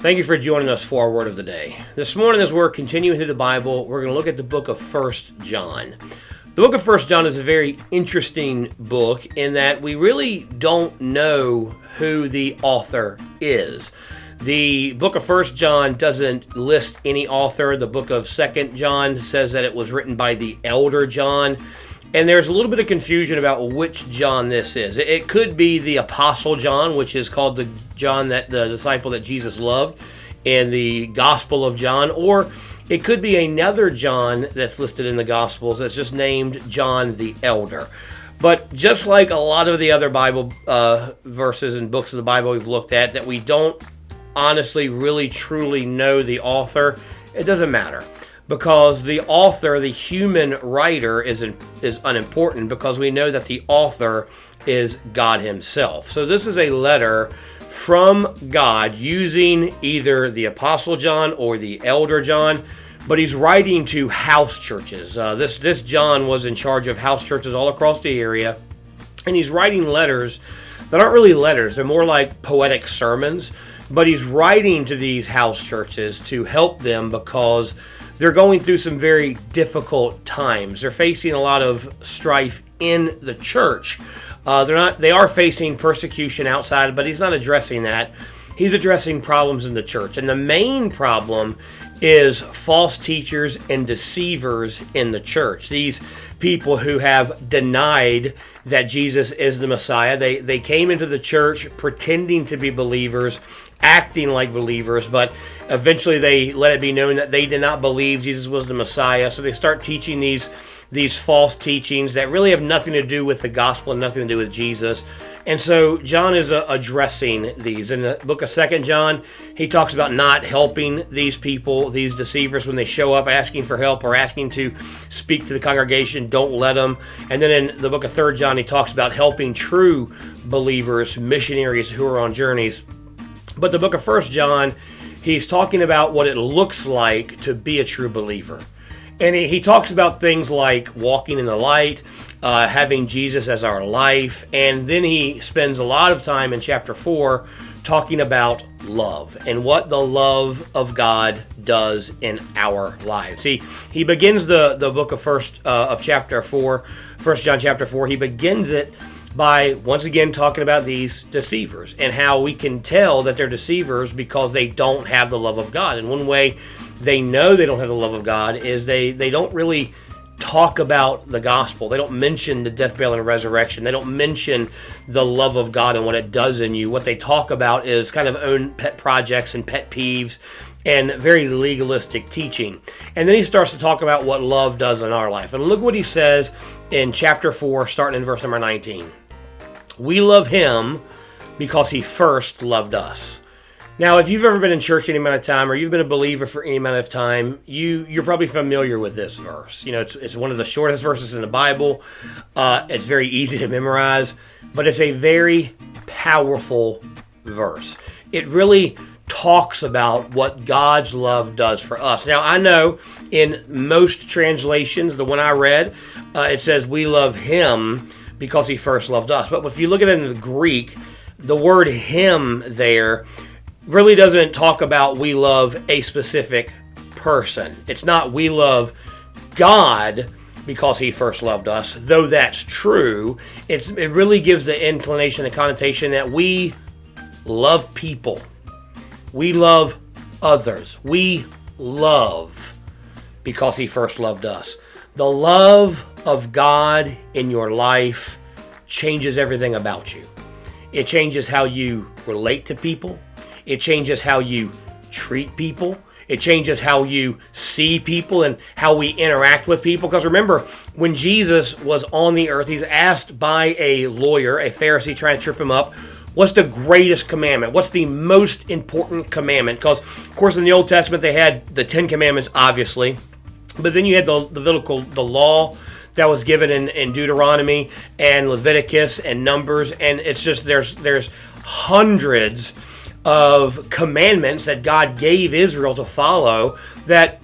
Thank you for joining us for our Word of the Day. This morning, as we're continuing through the Bible, we're going to look at the book of 1 John. The book of 1 John is a very interesting book in that we really don't know who the author is. The book of 1 John doesn't list any author. The book of 2 John says that it was written by the elder John. And there's a little bit of confusion about which John this is. It could be the Apostle John, which is called the John, that the disciple that Jesus loved in the Gospel of John, or it could be another John that's listed in the Gospels that's just named John the Elder. But just like a lot of the other Bible verses and books of the Bible we've looked at, that we don't honestly really truly know the author, it doesn't matter. Because the author, the human writer, is unimportant, because we know that the author is God himself. So this is a letter from God using either the Apostle John or the Elder John, but he's writing to house churches. This John was in charge of house churches all across the area, and he's writing letters that aren't really letters. They're more like poetic sermons, but he's writing to these house churches to help them because they're going through some very difficult times. They're facing a lot of strife in the church. They are facing persecution outside, but he's not addressing that. He's addressing problems in the church. And the main problem is false teachers and deceivers in the church. These people who have denied that Jesus is the Messiah. They came into the church pretending to be believers, acting like believers, but eventually they let it be known that they did not believe Jesus was the Messiah. So they start teaching these false teachings that really have nothing to do with the gospel and nothing to do with Jesus. And so John is addressing these. In the book of 2 John, he talks about not helping these people, these deceivers, when they show up asking for help or asking to speak to the congregation. Don't let them. And then in the book of 3 John, he talks about helping true believers, missionaries who are on journeys. But the book of 1 John, he's talking about what it looks like to be a true believer. And he talks about things like walking in the light, having Jesus as our life, and then he spends a lot of time in chapter 4 talking about love and what the love of God does in our lives. He begins the book of chapter 4, 1 John chapter 4, he begins it by once again talking about these deceivers and how we can tell that they're deceivers because they don't have the love of God. And one way they know they don't have the love of God is they don't really talk about the gospel. They don't mention the death, burial, and resurrection. They don't mention the love of God and what it does in you. What they talk about is kind of own pet projects and pet peeves and very legalistic teaching. And then he starts to talk about what love does in our life. And look what he says in chapter 4, starting in verse number 19. We love him because he first loved us. Now, if you've ever been in church any amount of time, or you've been a believer for any amount of time, you're probably familiar with this verse. You know, it's one of the shortest verses in the Bible. It's very easy to memorize, but it's a very powerful verse. It really talks about what God's love does for us. Now, I know in most translations, the one I read, it says we love him because he first loved us. But if you look at it in the Greek, the word him there really doesn't talk about we love a specific person. It's not we love God because he first loved us, though that's true. It really gives the inclination, the connotation that we love people. We love others. We love because he first loved us. The love of God in your life changes everything about you. It changes how you relate to people. It changes how you treat people. It changes how you see people and how we interact with people. Because remember, when Jesus was on the earth, he's asked by a lawyer, a Pharisee trying to trip him up, what's the greatest commandment? What's the most important commandment? Because, of course, in the Old Testament, they had the 10 Commandments, obviously. But then you had the law that was given in Deuteronomy and Leviticus and Numbers. And it's just there's hundreds of commandments that God gave Israel to follow that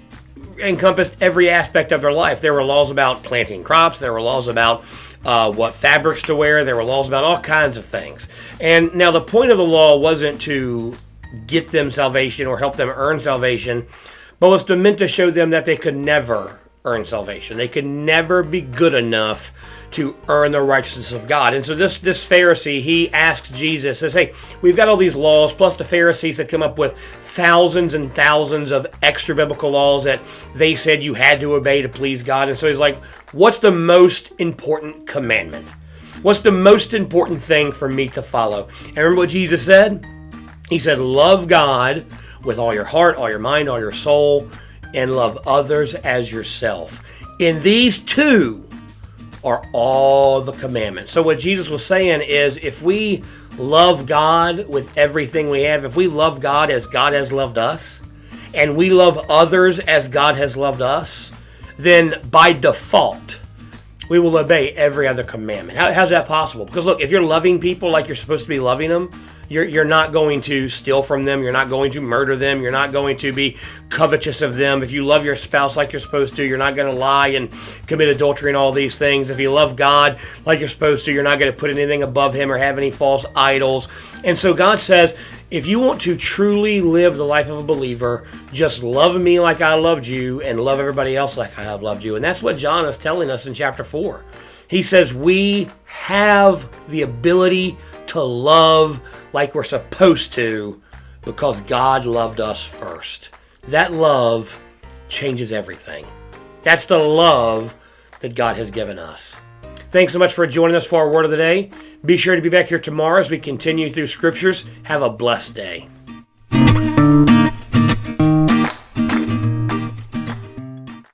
encompassed every aspect of their life. There were laws about planting crops. There were laws about what fabrics to wear. There were laws about all kinds of things. And now the point of the law wasn't to get them salvation or help them earn salvation, but was meant to show them that they could never earn salvation. They could never be good enough to earn the righteousness of God. And so this Pharisee, he asks Jesus, says, hey, we've got all these laws, plus the Pharisees had come up with thousands and thousands of extra biblical laws that they said you had to obey to please God. And so he's like, what's the most important commandment? What's the most important thing for me to follow? And remember what Jesus said? He said, love God with all your heart, all your mind, all your soul, and love others as yourself. In these two are all the commandments. So what Jesus was saying is, if we love God with everything we have, if we love God as God has loved us, and we love others as God has loved us, then by default, we will obey every other commandment. How's that possible? Because look, if you're loving people like you're supposed to be loving them, you're not going to steal from them. You're not going to murder them. You're not going to be covetous of them. If you love your spouse like you're supposed to, you're not going to lie and commit adultery and all these things. If you love God like you're supposed to, you're not going to put anything above him or have any false idols. And so God says, if you want to truly live the life of a believer, just love me like I loved you and love everybody else like I have loved you. And that's what John is telling us in chapter 4. He says we have the ability to love like we're supposed to because God loved us first. That love changes everything. That's the love that God has given us. Thanks so much for joining us for our Word of the Day. Be sure to be back here tomorrow as we continue through Scriptures. Have a blessed day.